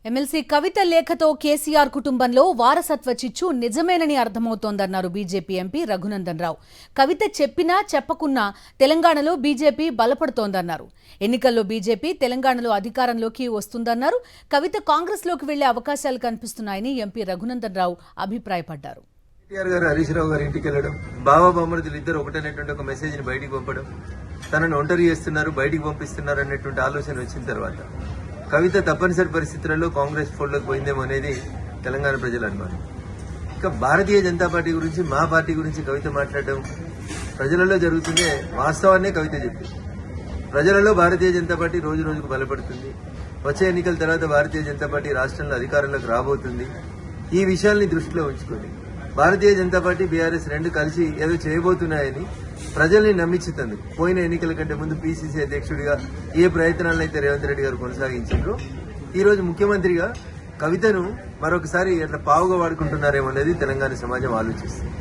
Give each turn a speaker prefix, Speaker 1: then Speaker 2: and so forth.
Speaker 1: MLC కవిత లేఖతో కేసీఆర్ కుటుంబంలో వారసత్వ చిచ్చు నిజమేనని అర్థమవుతోందన్నారు బీజేపీ ఎంపీ రఘునందన్ రావు. కవిత చెప్పినా చెప్పకున్నా తెలంగాణలో బీజేపీ బలపడుతోందన్నారు. ఎన్నికల్లో బీజేపీ తెలంగాణలో అధికారంలోకి వస్తుందన్నారు. కవిత కాంగ్రెస్లోకి వెళ్లే అవకాశాలు కనిపిస్తున్నాయని ఎంపీ రఘునందన్ రావు అభిప్రాయపడ్డారు.
Speaker 2: కేటీఆర్ గారు హరీష్ రావు గారి ఇంటికి వెళ్లడం, బాబా బామ్మర్దులు ఇద్దరు ఒకటనేటువంటి ఒక మెసేజ్ ని బయటికి పంపడం, తనను ఒంటరి చేస్తున్నారు, బయటికి పంపిస్తున్నారు అనేటువంటి ఆలోచన వచ్చిన తర్వాత కవిత తప్పనిసరి పరిస్థితులలో కాంగ్రెస్ ఫోల్డ్లోకి పోయిందేమో అనేది తెలంగాణ ప్రజల అనుమానం. ఇక భారతీయ జనతా పార్టీ గురించి, మా పార్టీ గురించి కవిత మాట్లాడడం ప్రజలలో జరుగుతుందే వాస్తవాన్నే కవిత చెప్పింది. ప్రజలలో భారతీయ జనతా పార్టీ రోజు రోజుకు బలపడుతుంది. వచ్చే ఎన్నికల తర్వాత భారతీయ జనతా పార్టీ రాష్ట్రంలో అధికారంలోకి రాబోతుంది. ఈ విషయాల్ని దృష్టిలో ఉంచుకొని భారతీయ జనతా పార్టీ, బీఆర్ఎస్ రెండు కలిసి ఏదో చేయబోతున్నాయని ప్రజల్ని నమ్మించుతుంది. పోయిన ఎన్నికల కంటే ముందు పీసీసీ అధ్యక్షుడిగా ఏ ప్రయత్నాలను అయితే రేవంత్ రెడ్డి గారు కొనసాగించారో, ఈ రోజు ముఖ్యమంత్రిగా కవితను మరొకసారి ఎట్లా పావుగా వాడుకుంటున్నారేమో అనేది తెలంగాణ సమాజం ఆలోచిస్తుంది.